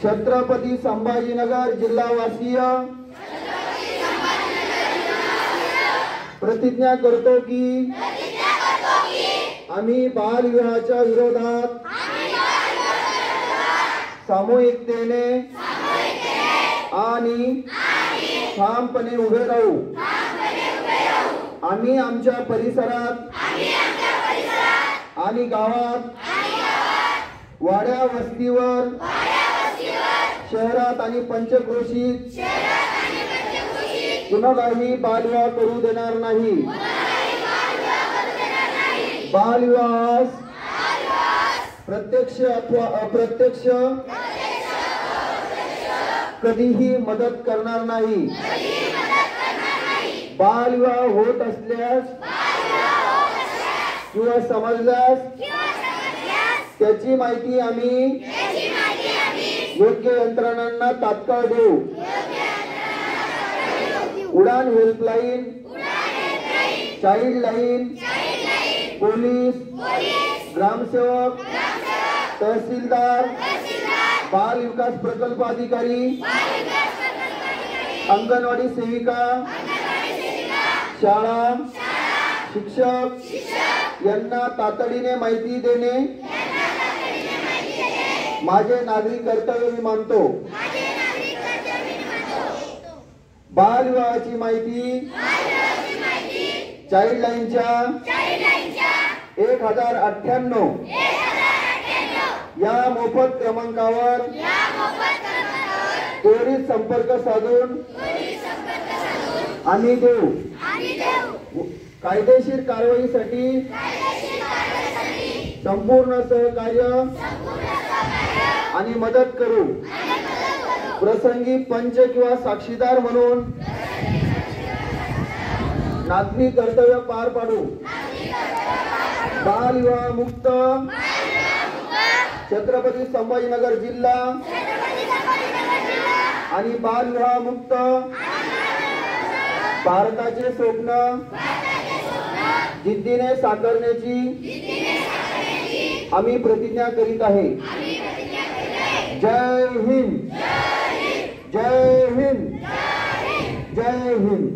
छत्रपती संभाजीनगर जिल्हावासीय प्रतिज्ञा करतो की आम्ही बालविवाहाच्या विरोधात सामूहिकतेने आणि ठामपणे उभे राहू। आम्ही आमच्या परिसरात आणि गावात, वाड्या वस्तीवर, शहरात आणि पंचक्रोशीत कुणालाही बालविवाह करू देणार नाही। बालविवाहास प्रत्यक्ष अथवा अप्रत्यक्ष कधीही मदत करणार नाही। बालविवाह होत असल्यास किंवा समजल्यास त्याची माहिती आम्ही योग्य यंत्रणांना तात्काळ देऊ। उडान हेल्पलाईन, चाइल्ड लाईन, पोलीस, ग्रामसेवक, तहसीलदार, बाल विकास प्रकल्प अधिकारी, अंगणवाडी सेविका, शाळा शिक्षक यांना तातडीने माहिती देणे माझे नागरिक कर्तव्य मी मानतो। बालविवाहाची माहिती चाइल्ड लाईनच्या 1098 या मोफत क्रमांकावर त्वरित संपर्क साधून आम्ही देऊ। कायदेशीर कारवाईसाठी संपूर्ण सहकार्य आणि मदत करू। प्रसंगी पंच किंवा साक्षीदार म्हणून नागरिक कर्तव्य पार पाडू। बालविवाह मुक्त छत्रपती संभाजीनगर जिल्हा आणि बालविवाह मुक्त भारताचे स्वप्न जिद्दीने साकारण्याची आम्ही प्रतिज्ञा करीत आहे। जय हिंद, जय हिंद, जय हिंद।